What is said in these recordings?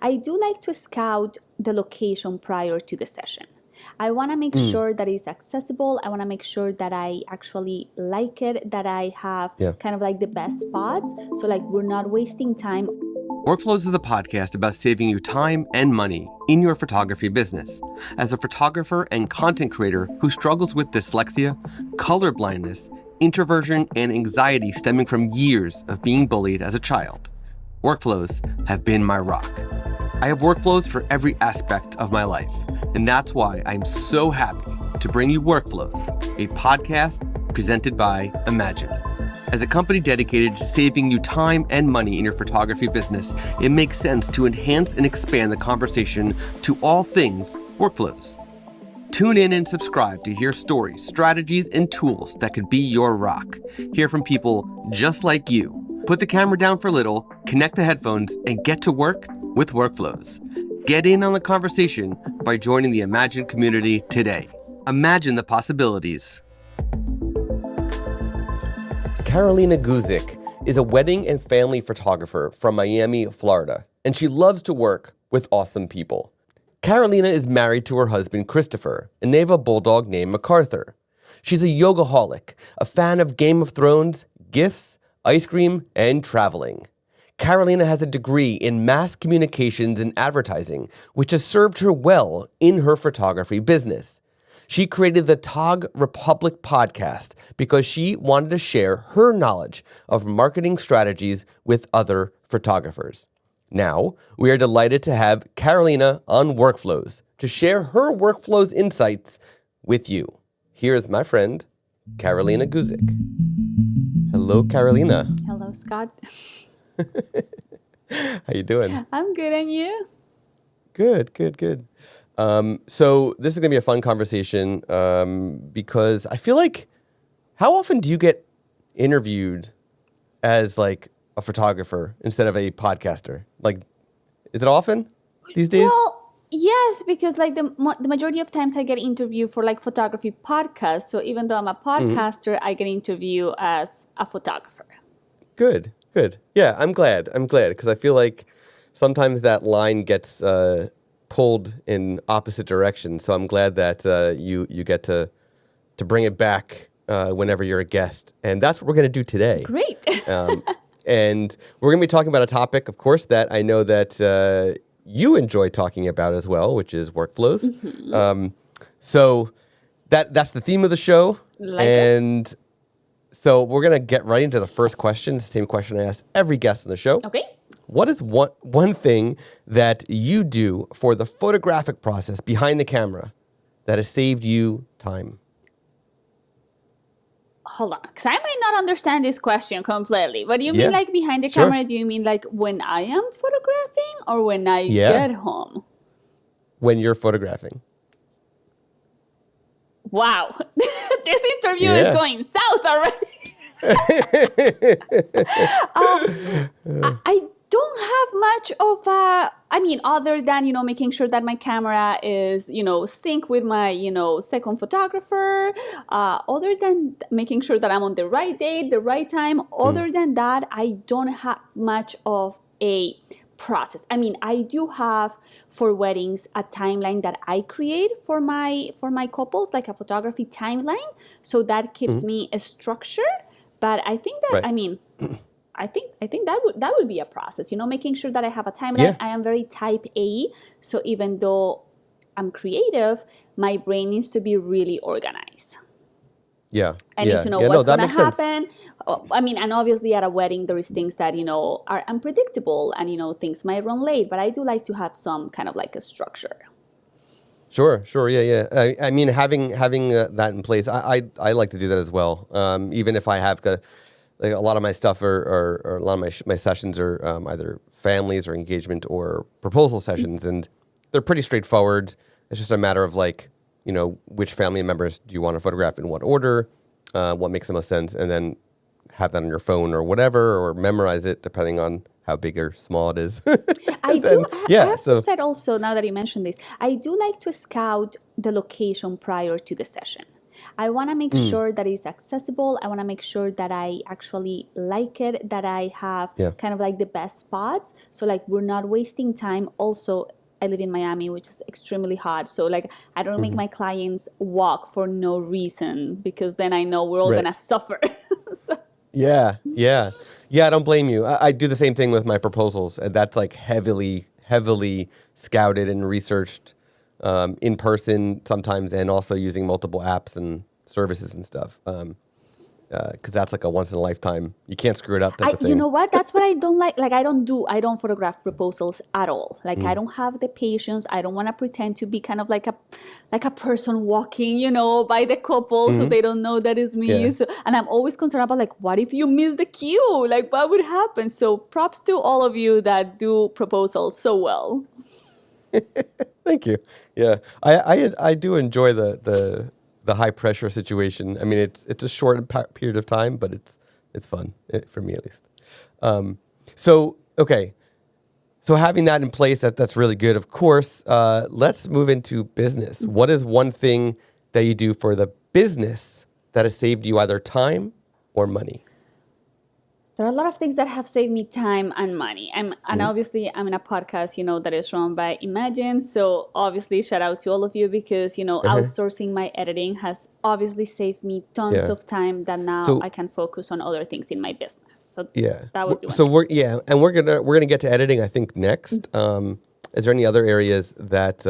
I do like to scout the location prior to the session. I want to make sure that it's accessible. I want to make sure that I actually like it, that I have kind of like the best spots. So like we're not wasting time. Workflows is a podcast about saving you time and money in your photography business. As a photographer and content creator who struggles with dyslexia, color blindness, introversion, and anxiety stemming from years of being bullied as a child, Workflows have been my rock. I have workflows for every aspect of my life, and that's why I'm so happy to bring you Workflows, a podcast presented by Imagine. As a company dedicated to saving you time and money in your photography business, it makes sense to enhance and expand the conversation to all things workflows. Tune in and subscribe to hear stories, strategies, and tools that could be your rock. Hear from people just like you. Put the camera down for a little, connect the headphones, and get to work with Workflows. Get in on the conversation by joining the Imagine community today. Imagine the possibilities. Carolina Guzik is a wedding and family photographer from Miami, Florida, and she loves to work with awesome people. Carolina is married to her husband, Christopher, and they have a bulldog named MacArthur. She's a yogaholic, a fan of Game of Thrones, gifts, ice cream, and traveling. Carolina has a degree in mass communications and advertising, which has served her well in her photography business. She created the Tog Republic podcast because she wanted to share her knowledge of marketing strategies with other photographers. Now, we are delighted to have Carolina on Workflows to share her Workflows insights with you. Here is my friend, Carolina Guzik. Hello, Carolina. Hello, Scott. How you doing? I'm good, and you? Good. So this is going to be a fun conversation because I feel like, how often do you get interviewed as like a photographer instead of a podcaster? Like, is it often these days? Well, yes, because like the majority of times I get interviewed for like photography podcasts. So even though I'm a podcaster, I get interviewed as a photographer. Good. Yeah, I'm glad because I feel like sometimes that line gets pulled in opposite directions. So I'm glad that you get to bring it back whenever you're a guest, and that's what we're going to do today. Great. And we're going to be talking about a topic, of course, that I know that you enjoy talking about as well, which is workflows. Mm-hmm. So that's the theme of the show, and so we're going to get right into the first question. It's the same question I ask every guest on the show. Okay. What is one thing that you do for the photographic process behind the camera that has saved you time? Hold on, because I might not understand this question completely. What do you mean like behind the camera? Do you mean like when I am photographing or when I get home? When you're photographing. Wow. This interview is going south already. I don't have much of other than, making sure that my camera is, sync with my, second photographer, other than making sure that I'm on the right date, the right time. Other than that, I don't have much of a process. I do have for weddings a timeline that I create for my couples, like a photography timeline. So that keeps me a structure. But I think that, I think that would be a process, making sure that I have a timeline. Yeah. I am very type A. So even though I'm creative, my brain needs to be really organized. Yeah. I need to know what's going to happen. And obviously at a wedding, there is things that, are unpredictable and, things might run late. But I do like to have some kind of like a structure. Sure. Yeah. Having that in place, I like to do that as well. Even if I have like a lot of my stuff or a lot of my sessions are either families or engagement or proposal sessions, and they're pretty straightforward. It's just a matter of like, which family members do you want to photograph in what order, what makes the most sense, and then have that on your phone or whatever, or memorize it depending on how big or small it is. I have to say also, now that you mentioned this, I do like to scout the location prior to the session. I want to make sure that it's accessible. I want to make sure that I actually like it, that I have Yeah. kind of like the best spots. So like we're not wasting time. Also, I live in Miami, which is extremely hot. So like I don't make my clients walk for no reason because then I know we're all Right. gonna suffer. So, Yeah, yeah, yeah. I don't blame you. I do the same thing with my proposals, and that's like heavily scouted and researched in person sometimes, and also using multiple apps and services and stuff. Because that's like a once in a lifetime. You can't screw it up type of you thing. know what? That's what I don't like. Like I don't photograph proposals at all. Like I don't have the patience. I don't want to pretend to be kind of like a person walking, by the couple, so they don't know that it's me. Yeah. So, and I'm always concerned about like, what if you miss the cue? Like, what would happen? So props to all of you that do proposals so well. Thank you. Yeah, I do enjoy the high pressure situation. I mean, it's a short period of time, but it's fun for me at least. Okay, so having that in place, that's really good. Of course, let's move into business. What is one thing that you do for the business that has saved you either time or money? There are a lot of things that have saved me time and money. And obviously, I'm in a podcast, that is run by Imagen. So obviously, shout out to all of you because, outsourcing my editing has obviously saved me tons Yeah. of time that now So- I can focus on other things in my business. So Yeah. that would be one So thing. and we're gonna get to editing, I think, next. Is there any other areas that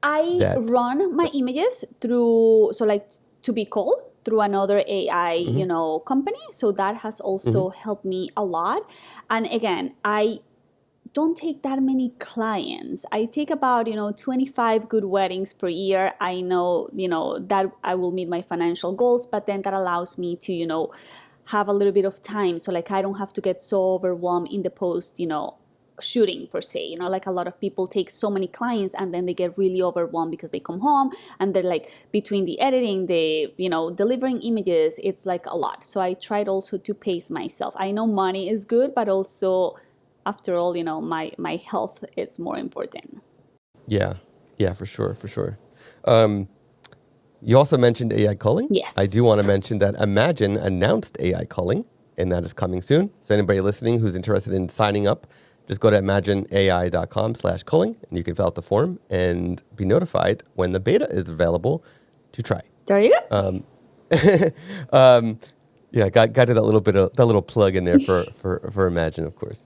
I That's- run my images through, so like to be called through another AI, company. So that has also helped me a lot. And again, I don't take that many clients. I take about, 25 good weddings per year. I know, that I will meet my financial goals, but then that allows me to, have a little bit of time. So like I don't have to get so overwhelmed in the post, shooting per se, like a lot of people take so many clients and then they get really overwhelmed because they come home and they're like between the editing, the delivering images, it's like a lot. So I tried also to pace myself. I know money is good, but also after all, my health is more important. Yeah, for sure. You also mentioned AI culling. Yes. I do want to mention that Imagen announced AI culling, and that is coming soon. So anybody listening who's interested in signing up, just go to imagenai.com/culling, and you can fill out the form and be notified when the beta is available to try. There you go. Yeah, got to that little plug in there for Imagen, of course.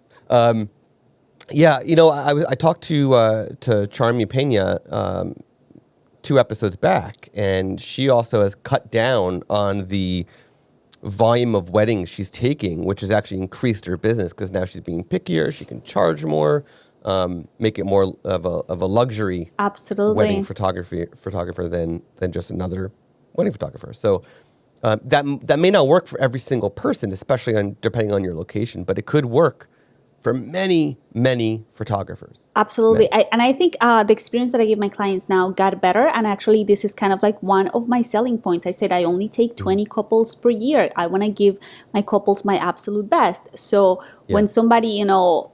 Yeah, I talked to Charmy Pena 2 episodes back, and she also has cut down on the volume of weddings she's taking, which has actually increased her business because now she's being pickier. She can charge more, make it more of a luxury Absolutely. wedding photographer than just another wedding photographer. So that may not work for every single person, especially depending on your location, but it could work for many photographers. Absolutely. I think the experience that I give my clients now got better. And actually, this is kind of like one of my selling points. I said I only take 20 couples per year. I want to give my couples my absolute best. So when somebody,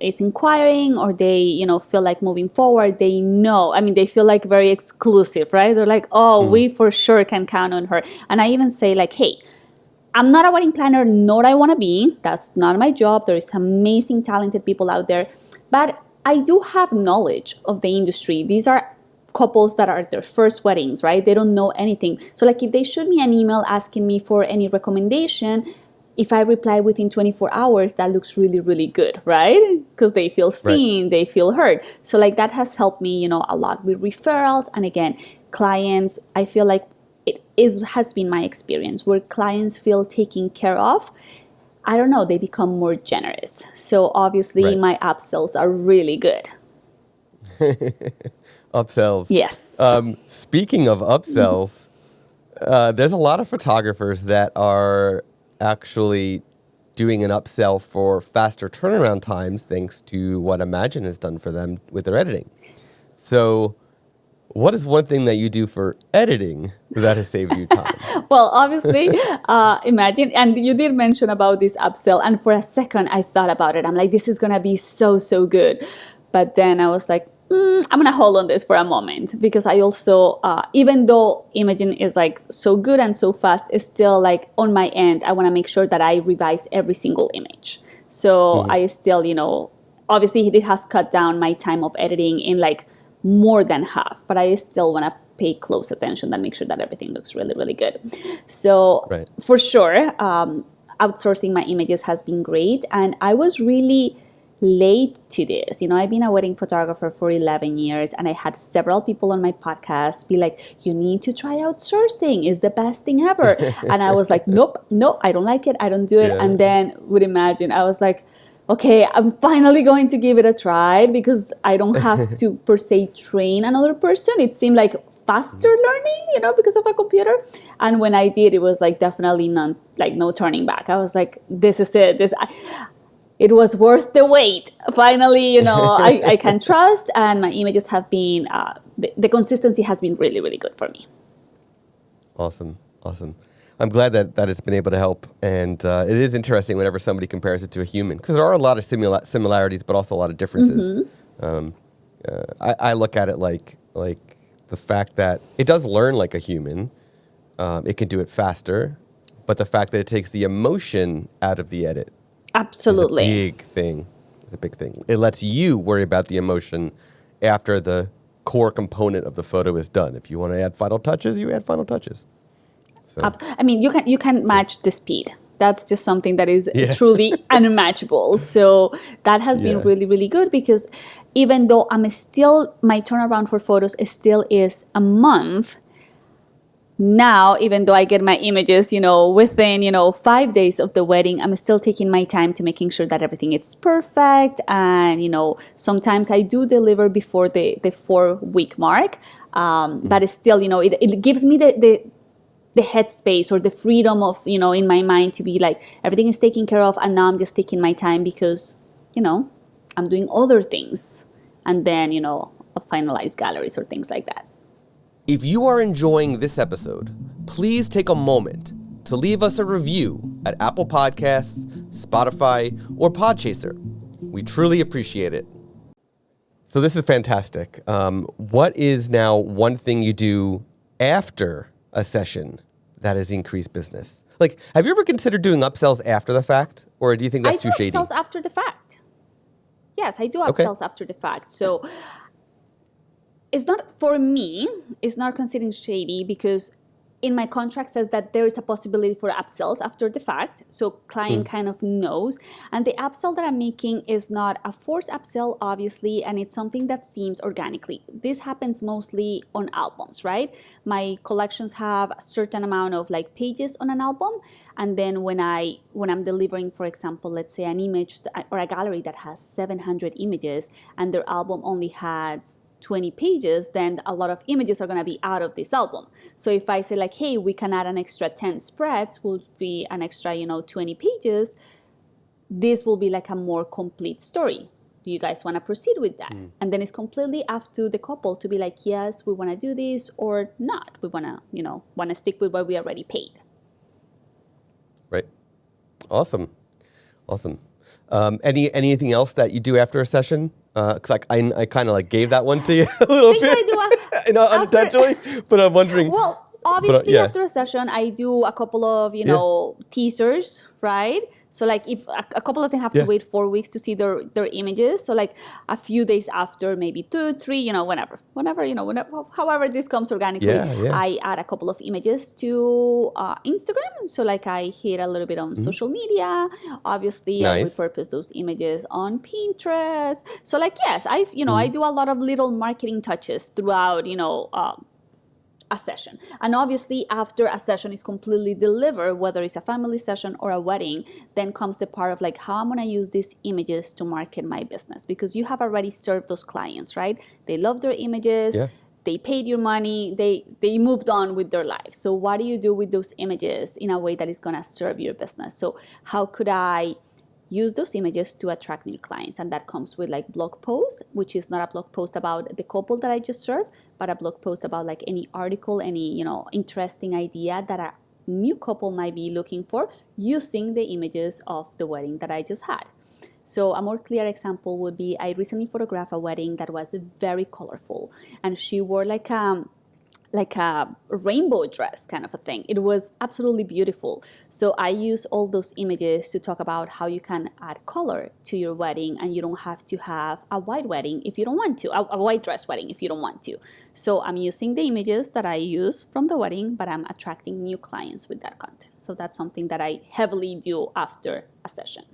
is inquiring or they, feel like moving forward, they know, they feel like very exclusive, right? They're like, oh, we for sure can count on her. And I even say like, hey, I'm not a wedding planner, nor I want to be. That's not my job. There is amazing, talented people out there. But I do have knowledge of the industry. These are couples that are their first weddings, right? They don't know anything. So like if they shoot me an email asking me for any recommendation, if I reply within 24 hours, that looks really, really good, right? Because they feel seen, they feel heard. So like that has helped me, a lot with referrals. And again, clients, I feel like has been my experience where clients feel taken care of. I don't know, they become more generous. So obviously my upsells are really good. Upsells. Yes. Speaking of upsells, there's a lot of photographers that are actually doing an upsell for faster turnaround times thanks to what Imagen has done for them with their editing. So what is one thing that you do for editing that has saved you time? Well, obviously, Imagen, and you did mention about this upsell, and for a second I thought about it. I'm like, this is going to be so good. But then I was like, I'm gonna hold on this for a moment because I also, even though Imagen is like so good and so fast, it's still like on my end. I want to make sure that I revise every single image. So I still, obviously it has cut down my time of editing in like more than half, but I still want to pay close attention and make sure that everything looks really, really good. So Right. for sure, outsourcing my images has been great, and I was really late to this. I've been a wedding photographer for 11 years, and I had several people on my podcast be like, you need to try outsourcing. It's the best thing ever. And I was like, nope, I don't like it. I don't do it. Yeah. And then with Imagen, I was like, okay, I'm finally going to give it a try because I don't have to per se train another person. It seemed like faster learning, because of a computer. And when I did, it was like definitely no turning back. I was like, this is it. It was worth the wait. Finally, I can trust, and my images have been, the consistency has been really, really good for me. Awesome. I'm glad that it's been able to help. And it is interesting whenever somebody compares it to a human, because there are a lot of similarities, but also a lot of differences. I look at it like the fact that it does learn like a human. It can do it faster, but the fact that it takes the emotion out of the edit. Absolutely. It's a big thing. It lets you worry about the emotion after the core component of the photo is done. If you want to add final touches, you add final touches. So. I mean, you can match the speed. That's just something that is truly unmatchable. So that has been really, really good, because even though my turnaround for photos still is a month. Now, even though I get my images, within, 5 days of the wedding, I'm still taking my time to making sure that everything is perfect. And, sometimes I do deliver before the 4-week mark. But still, it gives me the headspace or the freedom of, in my mind to be like, everything is taken care of. And now I'm just taking my time because, I'm doing other things. And then, I'll finalize galleries or things like that. If you are enjoying this episode, please take a moment to leave us a review at Apple Podcasts, Spotify, or Podchaser. We truly appreciate it. So this is fantastic. What is now one thing you do after a session that has increased business? Like, have you ever considered doing upsells after the fact? Or do you think that's too shady? I do upsells after the fact. Yes, I do upsells after the fact. So it's not, for me, it's not considered shady because in my contract says that there is a possibility for upsells after the fact. So client kind of knows. And the upsell that I'm making is not a forced upsell, obviously, and it's something that seems organically. This happens mostly on albums, right? My collections have a certain amount of like pages on an album. And then when I'm delivering, for example, let's say an image or a gallery that has 700 images and their album only has 20 pages, then a lot of images are going to be out of this album. So if I say like, hey, we can add an extra 10 spreads, will be an extra, 20 pages, this will be like a more complete story. Do you guys want to proceed with that? And then it's completely up to the couple to be like, yes, we want to do this or not. We want to stick with what we already paid. Right. Awesome. Anything else that you do after a session? Because I kind of like gave that one to you a little bit, unintentionally. But I'm wondering. Well, obviously, after a session, I do a couple of teasers, right? So like if a couple doesn't have to wait 4 weeks to see their images, so like a few days after, maybe 2, 3, whenever, however this comes organically, I add a couple of images to Instagram. So like I hit a little bit on social media. Obviously, I repurpose those images on Pinterest. So like yes, I do a lot of little marketing touches throughout a session. And obviously after a session is completely delivered, whether it's a family session or a wedding, then comes the part of like how I'm going to use these images to market my business, because you have already served those clients, right? They love their images. They paid your money. They moved on with their lives. So what do you do with those images in a way that is going to serve your business? So how could I use those images to attract new clients? And that comes with like blog posts, which is not a blog post about the couple that I just served, but a blog post about like any article, any interesting idea that a new couple might be looking for using the images of the wedding that I just had. So a more clear example would be I recently photographed a wedding that was very colorful, and she wore like a rainbow dress kind of a thing. It was absolutely beautiful. So I use all those images to talk about how you can add color to your wedding, and you don't have to have a white wedding if you don't want to, a white dress wedding if you don't want to. So I'm using the images that I use from the wedding, but I'm attracting new clients with that content. So that's something that I heavily do after a session.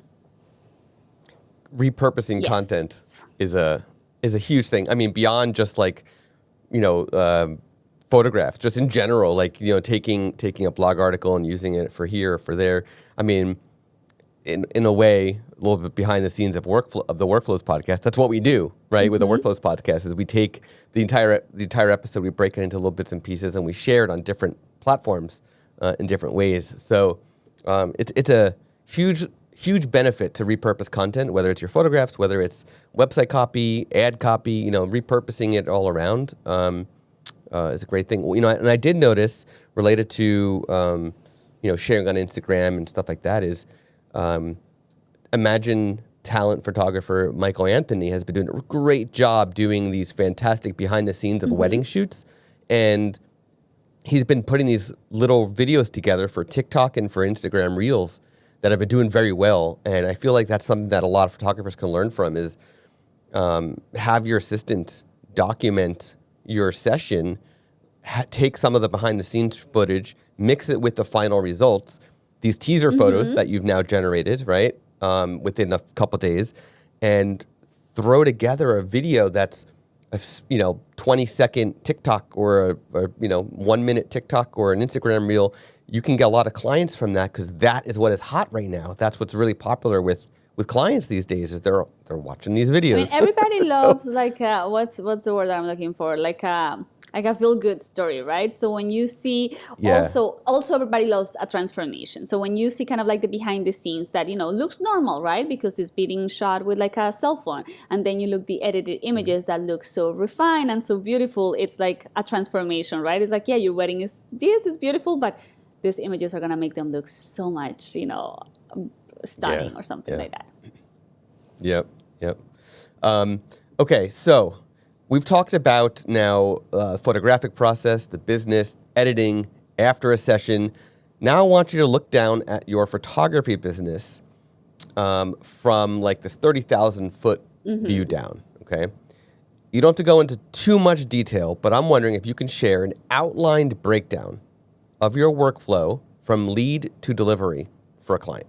Repurposing content is a huge thing. I mean, beyond just like, photographs, just in general, like, taking a blog article and using it for here or for there. I mean, in a way, a little bit behind the scenes of the Workflows podcast, that's what we do, right? Mm-hmm. With the Workflows podcast is we take the entire episode, we break it into little bits and pieces, and we share it on different platforms in different ways. So it's a huge benefit to repurpose content, whether it's your photographs, whether it's website copy, ad copy, repurposing it all around. Is a great thing. And I did notice related to, sharing on Instagram and stuff like that is, Imagine talent photographer Michael Anthony has been doing a great job doing these fantastic behind the scenes of wedding shoots. And he's been putting these little videos together for TikTok and for Instagram Reels that have been doing very well. And I feel like that's something that a lot of photographers can learn from is have your assistant document your session, take some of the behind the scenes footage, mix it with the final results, these teaser photos that you've now generated, right, within a couple days, and throw together a video that's a 20-second TikTok or a 1 minute TikTok or an Instagram reel. You can get a lot of clients from that because that is what is hot right now. That's what's really popular with clients these days is they're watching these videos. I mean, everybody loves what's the word that I'm looking for? Like a feel good story, right? So when you see also everybody loves a transformation. So when you see kind of like the behind the scenes that looks normal, right? Because it's being shot with like a cell phone, and then you look the edited images that look so refined and so beautiful. It's like a transformation, right? It's like your wedding is beautiful, but these images are gonna make them look so much stunning or something like that. Yep. Okay, so we've talked about now photographic process, the business, editing, after a session. Now I want you to look down at your photography business from like this 30,000 foot view down, okay? You don't have to go into too much detail, but I'm wondering if you can share an outlined breakdown of your workflow from lead to delivery for a client.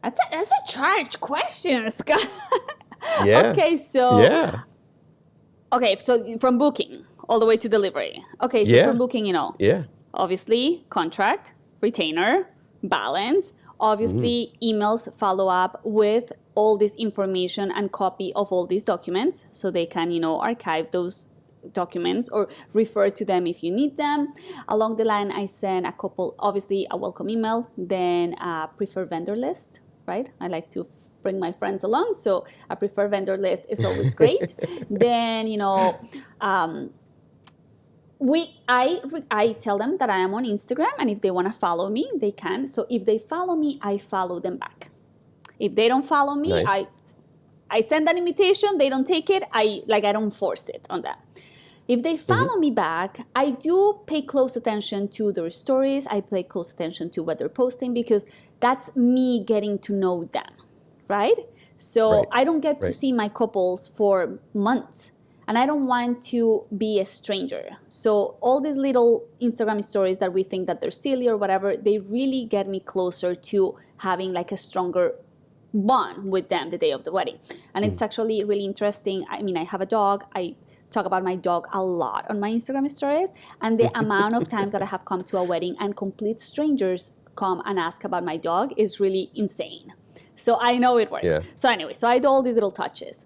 That's a charged question, Scott. Yeah. Okay, so okay, so from booking all the way to delivery. Okay, so from booking, obviously contract, retainer, balance, obviously emails follow up with all this information and copy of all these documents so they can, archive those documents or refer to them if you need them. Along the line, I send a couple, obviously a welcome email, then a preferred vendor list, right? I like to bring my friends along, so a preferred vendor list is always great. Then, I tell them that I am on Instagram, and if they want to follow me, they can. So if they follow me, I follow them back. If they don't follow me, nice. I send an invitation, they don't take it, I don't force it on them. If they follow me back, I do pay close attention to their stories. I pay close attention to what they're posting because that's me getting to know them, right? So I don't get to see my couples for months, and I don't want to be a stranger. So all these little Instagram stories that we think that they're silly or whatever, they really get me closer to having like a stronger bond with them the day of the wedding. And it's actually really interesting. I mean, I have a dog. I talk about my dog a lot on my Instagram stories, and the amount of times that I have come to a wedding and complete strangers come and ask about my dog is really insane. So I know it works. So anyway, so I do all these little touches.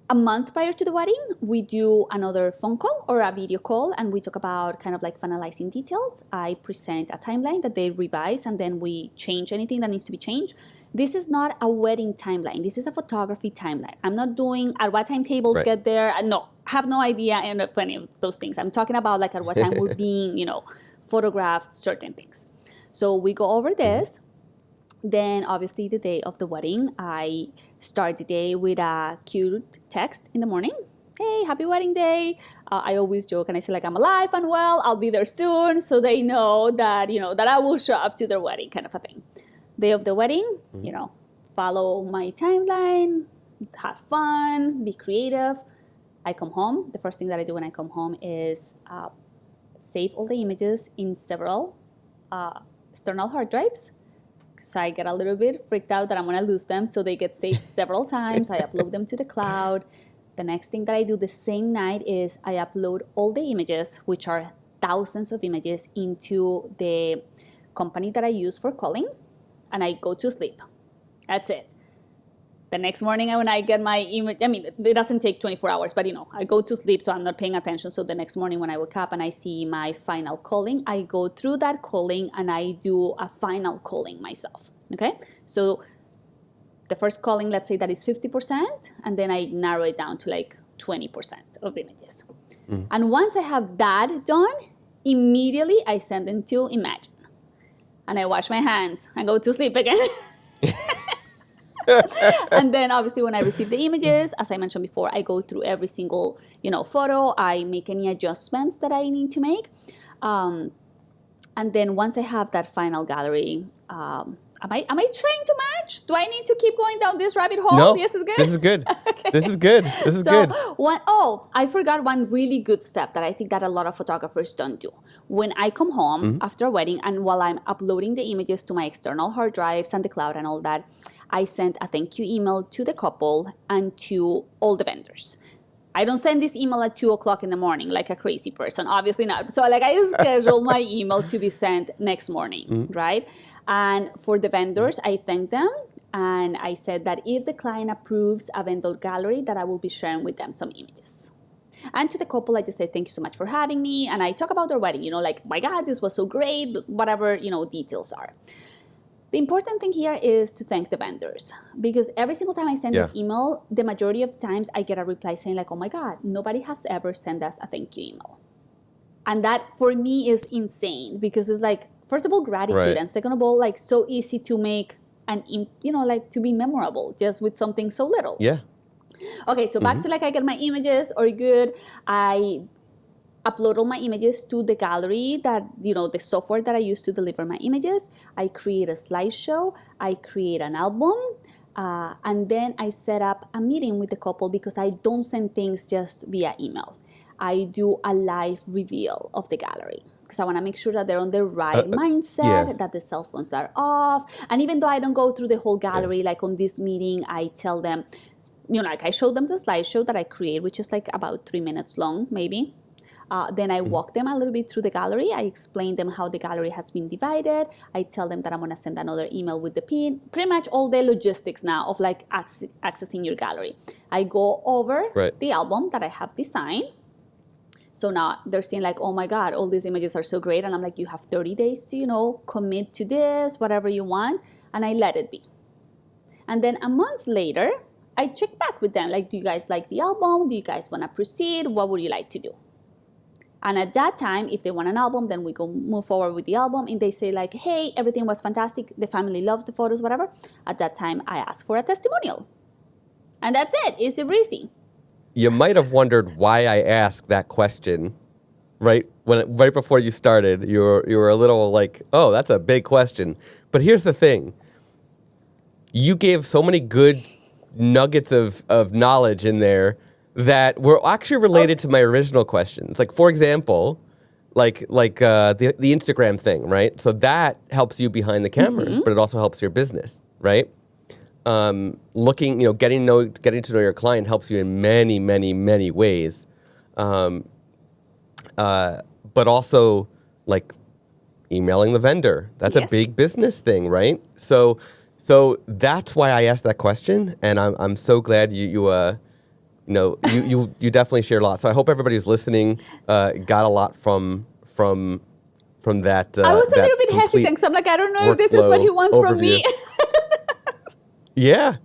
A month prior to the wedding, we do another phone call or a video call, and we talk about kind of like finalizing details. I present a timeline that they revise, and then we change anything that needs to be changed. This is not a wedding timeline. This is a photography timeline. I'm not doing at what time tables get there. No, I have no idea of any of those things. I'm talking about like at what time we're being, photographed certain things. So we go over this. Then obviously the day of the wedding, I start the day with a cute text in the morning. Hey, happy wedding day. I always joke and I say like, I'm alive and well, I'll be there soon. So they know that, that I will show up to their wedding, kind of a thing. Day of the wedding, follow my timeline, have fun, be creative. I come home. The first thing that I do when I come home is save all the images in several external hard drives. So I get a little bit freaked out that I'm going to lose them. So they get saved several times. I upload them to the cloud. The next thing that I do the same night is I upload all the images, which are thousands of images, into the company that I use for calling. And I go to sleep. That's it. The next morning when I get my image, it doesn't take 24 hours, but I go to sleep, so I'm not paying attention. So the next morning when I wake up and I see my final calling, I go through that calling and I do a final calling myself, okay? So the first calling, let's say that is 50%, and then I narrow it down to like 20% of images. And once I have that done, immediately I send them to Imagen. And I wash my hands and go to sleep again. And then obviously when I receive the images, as I mentioned before, I go through every single, photo. I make any adjustments that I need to make. And then once I have that final gallery, am I trying too much? Do I need to keep going down this rabbit hole? No, This is good? this is good. Okay. This is good. This is good. I forgot one really good step that I think that a lot of photographers don't do. When I come home after a wedding and while I'm uploading the images to my external hard drives and the cloud and all that, I sent a thank you email to the couple and to all the vendors. I don't send this email at 2:00 in the morning like a crazy person, obviously not. So like I schedule my email to be sent next morning, right? And for the vendors, I thank them. And I said that if the client approves a vendor gallery, that I will be sharing with them some images. And to the couple, I just say, thank you so much for having me. And I talk about their wedding, like, my God, this was so great, whatever, details are. The important thing here is to thank the vendors, because every single time I send this email, the majority of the times I get a reply saying like, oh my God, nobody has ever sent us a thank you email. And that for me is insane, because it's like, first of all, gratitude. Right. And second of all, like so easy to make and, like to be memorable just with something so little. Yeah. Okay, so back to like I get my images or good. I upload all my images to the gallery that, the software that I use to deliver my images. I create a slideshow. I create an album. And then I set up a meeting with the couple, because I don't send things just via email. I do a live reveal of the gallery, because I want to make sure that they're on the right mindset, that the cell phones are off. And even though I don't go through the whole gallery, like on this meeting, I tell them, like I show them the slideshow that I create, which is like about 3 minutes long, maybe. Then I walk them a little bit through the gallery. I explain them how the gallery has been divided. I tell them that I'm going to send another email with the pin. Pretty much all the logistics now of like accessing your gallery. I go over the album that I have designed. So now they're seeing like, oh my God, all these images are so great. And I'm like, you have 30 days to, commit to this, whatever you want. And I let it be. And then a month later, I check back with them. Like, do you guys like the album? Do you guys want to proceed? What would you like to do? And at that time, if they want an album, then we go move forward with the album. And they say like, hey, everything was fantastic. The family loves the photos, whatever. At that time, I ask for a testimonial. And that's it. Easy breezy. You might have wondered why I asked that question, right? Right before you started, you were a little like, oh, that's a big question. But here's the thing. You gave so many good nuggets of knowledge in there that were actually related to my original questions. Like, for example, like the Instagram thing, right? So that helps you behind the camera, but it also helps your business, right? Getting to know your client helps you in many, many, many ways. But also like emailing the vendor. That's a big business thing, right? So that's why I asked that question, and I'm so glad you definitely shared a lot. So I hope everybody who's listening got a lot from that. I was a little bit hesitant, because I'm like, I don't know if this is what he wants from me. Yeah.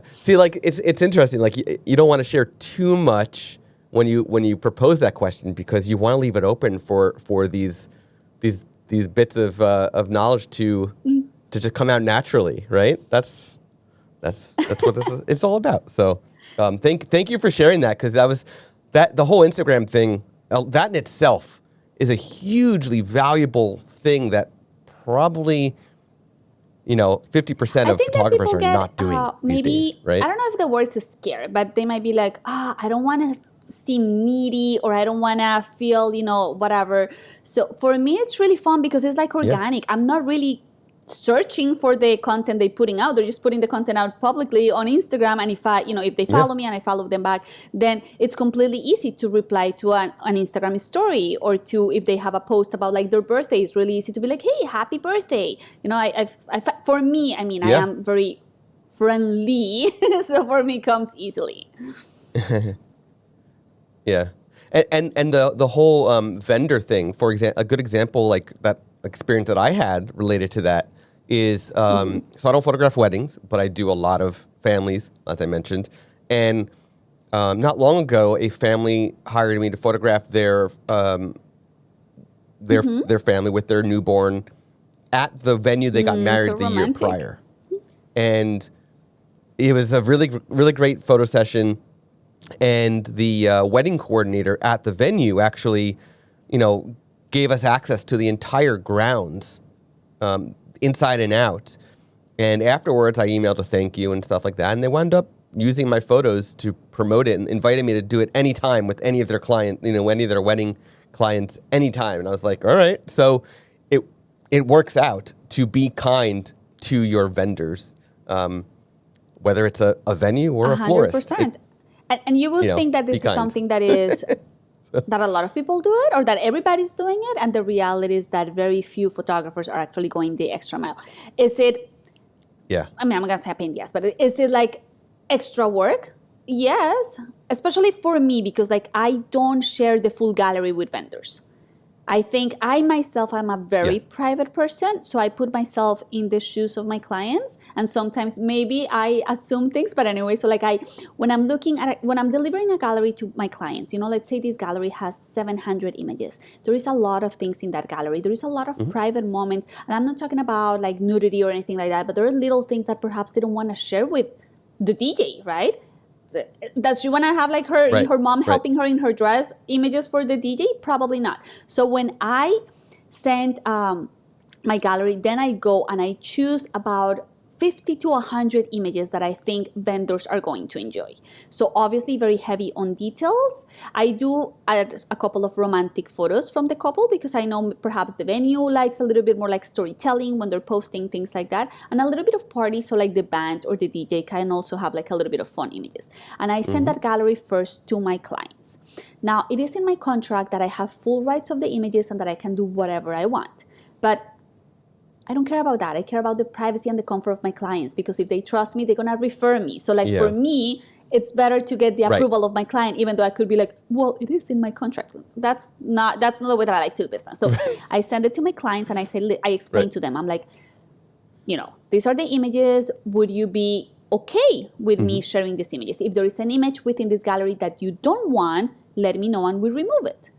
See, like it's interesting. Like you don't want to share too much when you propose that question, because you want to leave it open for these bits of knowledge to to just come out naturally, right? That's what this is. It's all about. So thank you for sharing that, because the whole Instagram thing, that in itself is a hugely valuable thing that probably 50% I of think that photographers people are get not doing these days, right? I don't know if the word is scared, but they might be like, I don't want to seem needy, or I don't want to feel, whatever. So for me, it's really fun because it's like Yeah. organic. I'm not really searching for the content they're putting out. They're just putting the content out publicly on Instagram. And if they follow me and I follow them back, then it's completely easy to reply to an Instagram story, or to, if they have a post about like their birthday, it's really easy to be like, hey, happy birthday. For me, I Yeah. am very friendly. So for me, it comes easily. Yeah. And the whole vendor thing, for example, a good example, like that experience that I had related to that is, so I don't photograph weddings, but I do a lot of families, as I mentioned. And not long ago, a family hired me to photograph their family with their newborn at the venue they got married So the year romantic. prior. And it was a really, really great photo session. And the wedding coordinator at the venue actually, gave us access to the entire grounds, inside and out. And afterwards, I emailed a thank you and stuff like that. And they wound up using my photos to promote it and invited me to do it anytime with any of their any of their wedding clients anytime. And I was like, all right. So it works out to be kind to your vendors, whether it's a venue or a florist. 100%. And you would think that this is something that is that a lot of people do it, or that everybody's doing it, and the reality is that very few photographers are actually going the extra mile. Is it? Yeah. I mean, I'm gonna say a pain in the ass, but is it like extra work? Yes, especially for me, because like I don't share the full gallery with vendors. I think I myself, I'm a very private person, so I put myself in the shoes of my clients, and sometimes maybe I assume things, but anyway, so like when I'm delivering a gallery to my clients, let's say this gallery has 700 images. There is a lot of things in that gallery. There is a lot of private moments, and I'm not talking about like nudity or anything like that, but there are little things that perhaps they don't want to share with the DJ, right? Does she want to have like her mom helping her in her dress images for the DJ? Probably not. So when I send my gallery, then I go and I choose about 50 to 100 images that I think vendors are going to enjoy. So obviously very heavy on details. I do add a couple of romantic photos from the couple, because I know perhaps the venue likes a little bit more like storytelling when they're posting things like that, and a little bit of party, so like the band or the DJ can also have like a little bit of fun images. And I send that gallery first to my clients. Now, it is in my contract that I have full rights of the images and that I can do whatever I want. But I don't care about that. I care about the privacy and the comfort of my clients, because if they trust me, they're going to refer me. So like for me, it's better to get the approval of my client, even though I could be like, well, it is in my contract. That's not the way that I like to do business. So I send it to my clients and I explain to them. I'm like, these are the images. Would you be okay with me sharing these images? If there is an image within this gallery that you don't want, let me know and we'll remove it.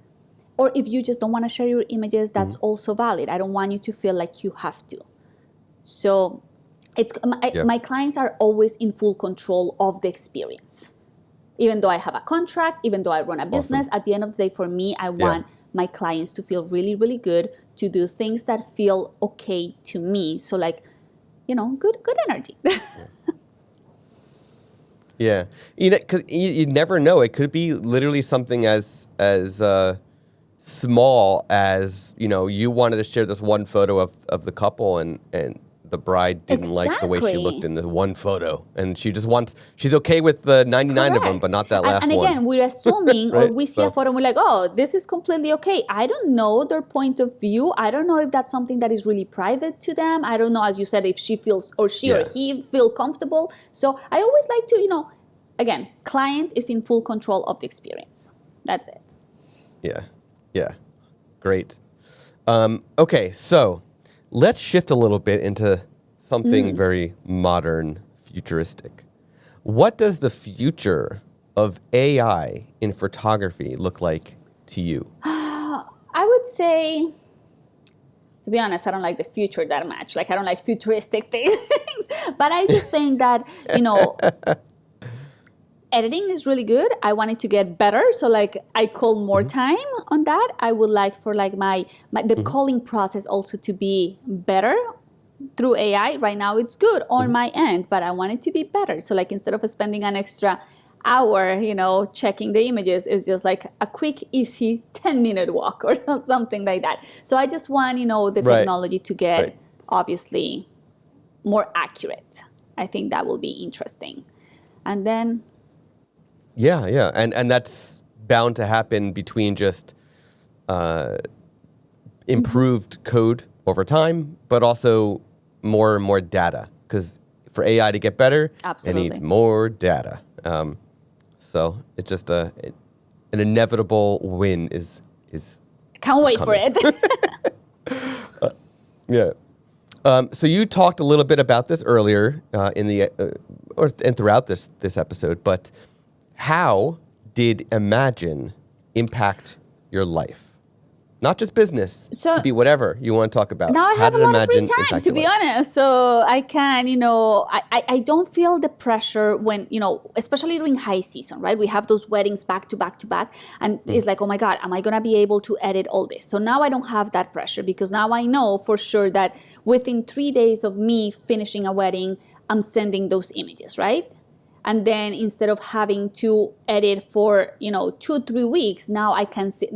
Or if you just don't want to share your images, that's also valid. I don't want you to feel like you have to. So my clients are always in full control of the experience. Even though I have a contract, even though I run a business, at the end of the day, for me, I want my clients to feel really, really good, to do things that feel okay to me. So like, good energy. Yeah. Because you never know. It could be literally something as small as, you wanted to share this one photo of the couple, and the bride didn't like the way she looked in the one photo, and she's okay with the 99 of them, but not that last one. And again, we're assuming, or we see a photo and we're like, oh, this is completely okay. I don't know their point of view. I don't know if that's something that is really private to them. I don't know, as you said, if she feels, or she or he feel comfortable. So I always like to, again, client is in full control of the experience. That's it. Yeah. Great. Okay, so let's shift a little bit into something very modern, futuristic. What does the future of AI in photography look like to you? I would say to be honest, I don't like the future that much. Like, I don't like futuristic things. But I do think that, editing is really good. I want it to get better. So like I call more time on that. I would like for like the calling process also to be better through AI. Right now it's good on my end, but I want it to be better. So like instead of spending an extra hour, checking the images, is just like a quick, easy 10-minute walk or something like that. So I just want, the technology to get obviously more accurate. I think that will be interesting. And then Yeah. And that's bound to happen between just improved code over time, but also more and more data. Because for AI to get better, it needs more data. So it's just an inevitable win is can't wait coming. for it. Yeah. So you talked a little bit about this earlier and throughout this episode, but how did Imagine impact your life? Not just business. So it could be whatever you want to talk about. Now I have a lot of free time, to be honest. So I can, I don't feel the pressure when, especially during high season, right? We have those weddings back to back to back. And it's like, oh my God, am I going to be able to edit all this? So now I don't have that pressure because now I know for sure that within 3 days of me finishing a wedding, I'm sending those images, right? And then instead of having to edit for, 2-3 weeks, now I can sit,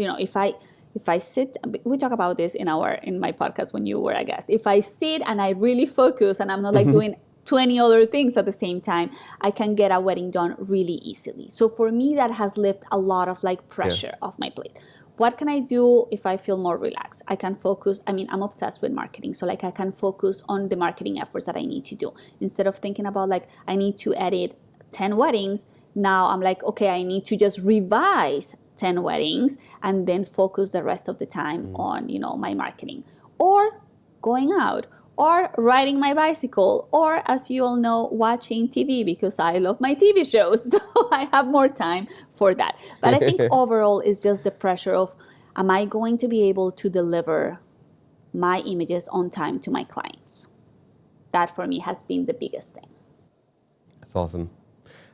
if I sit, we talk about this in my podcast when you were a guest. If I sit and I really focus and I'm not like doing 20 other things at the same time, I can get a wedding done really easily. So for me, that has lifted a lot of like pressure off my plate. What can I do if I feel more relaxed? I can focus. I'm obsessed with marketing. So like I can focus on the marketing efforts that I need to do. Instead of thinking about like, I need to edit 10 weddings. Now I'm like, okay, I need to just revise 10 weddings and then focus the rest of the time on, my marketing or going out or riding my bicycle or, as you all know, watching TV because I love my TV shows. So I have more time for that. But I think overall it's just the pressure of, am I going to be able to deliver my images on time to my clients? That for me has been the biggest thing. That's awesome.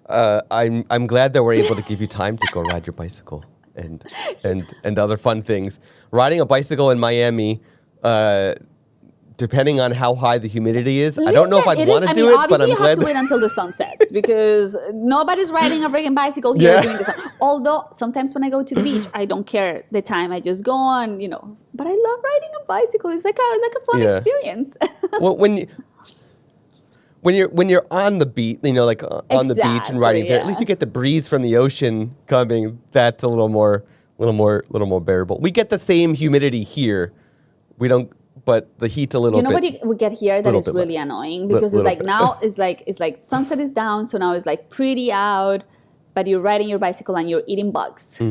I'm glad that we're able to give you time to go ride your bicycle and other fun things. Riding a bicycle in Miami, depending on how high the humidity is, I don't know if I'd want to do it, but I'm glad. Obviously, you have to wait until the sun sets because nobody's riding a freaking bicycle here during the sun. Although sometimes when I go to the beach, I don't care the time. I just go on, But I love riding a bicycle. It's like a fun experience. Well, when you're on the beach, on the beach and riding there, at least you get the breeze from the ocean coming. That's a little more bearable. We get the same humidity here. We don't, but the heat's a little bit. What we get here that is really annoying because it's like now it's like sunset is down, so now it's like pretty out, but you're riding your bicycle and you're eating bugs.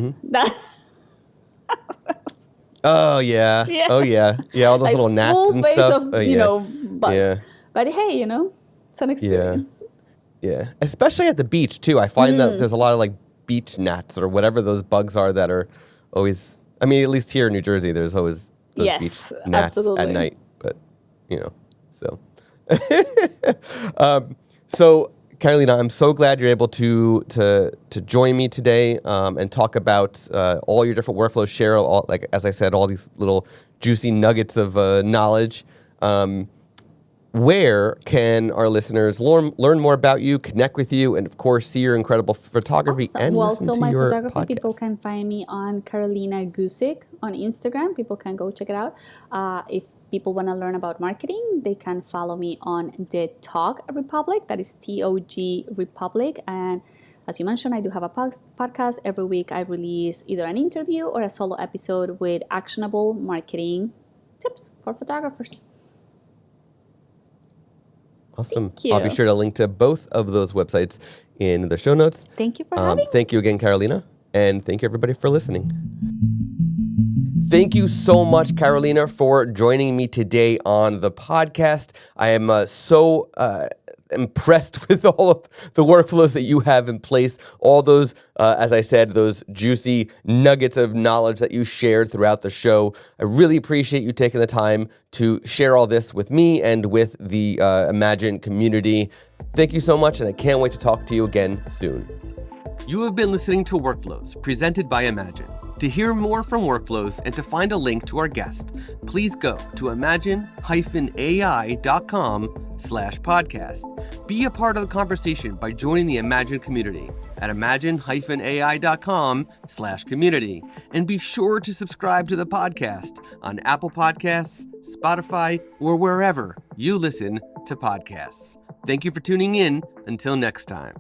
Oh yeah. Oh yeah. Yeah, all those little gnats and stuff. Full face of bugs. Yeah. But hey, it's an experience. Yeah. Especially at the beach too. I find that there's a lot of like beach gnats or whatever those bugs are that are always. I mean, at least here in New Jersey, there's always those beach gnats at night. But so. So Carolina, I'm so glad you're able to join me today and talk about all your different workflows. Share, like as I said, all these little juicy nuggets of knowledge. Where can our listeners learn more about you, connect with you, and of course see your incredible photography and listen to your photography podcast? People can find me on Carolina Guzik on Instagram. People can go check it out. If people want to learn about marketing, they can follow me on the Tog Republic. That is TOG Republic. And as you mentioned, I do have a podcast. Every week I release either an interview or a solo episode with actionable marketing tips for photographers. Awesome. I'll be sure to link to both of those websites in the show notes. Thank you for having me. Thank you again, Carolina. And thank you, everybody, for listening. Thank you so much, Carolina, for joining me today on the podcast. I am so impressed with all of the workflows that you have in place, all those, as I said, those juicy nuggets of knowledge that you shared throughout the show. I really appreciate you taking the time to share all this with me and with the Imagine community. Thank you so much, and I can't wait to talk to you again soon. You have been listening to Workflows, presented by Imagine. To hear more from Workflows and to find a link to our guest, please go to imagen-ai.com/podcast. Be a part of the conversation by joining the Imagine community at imagen-ai.com/community. And be sure to subscribe to the podcast on Apple Podcasts, Spotify, or wherever you listen to podcasts. Thank you for tuning in. Until next time.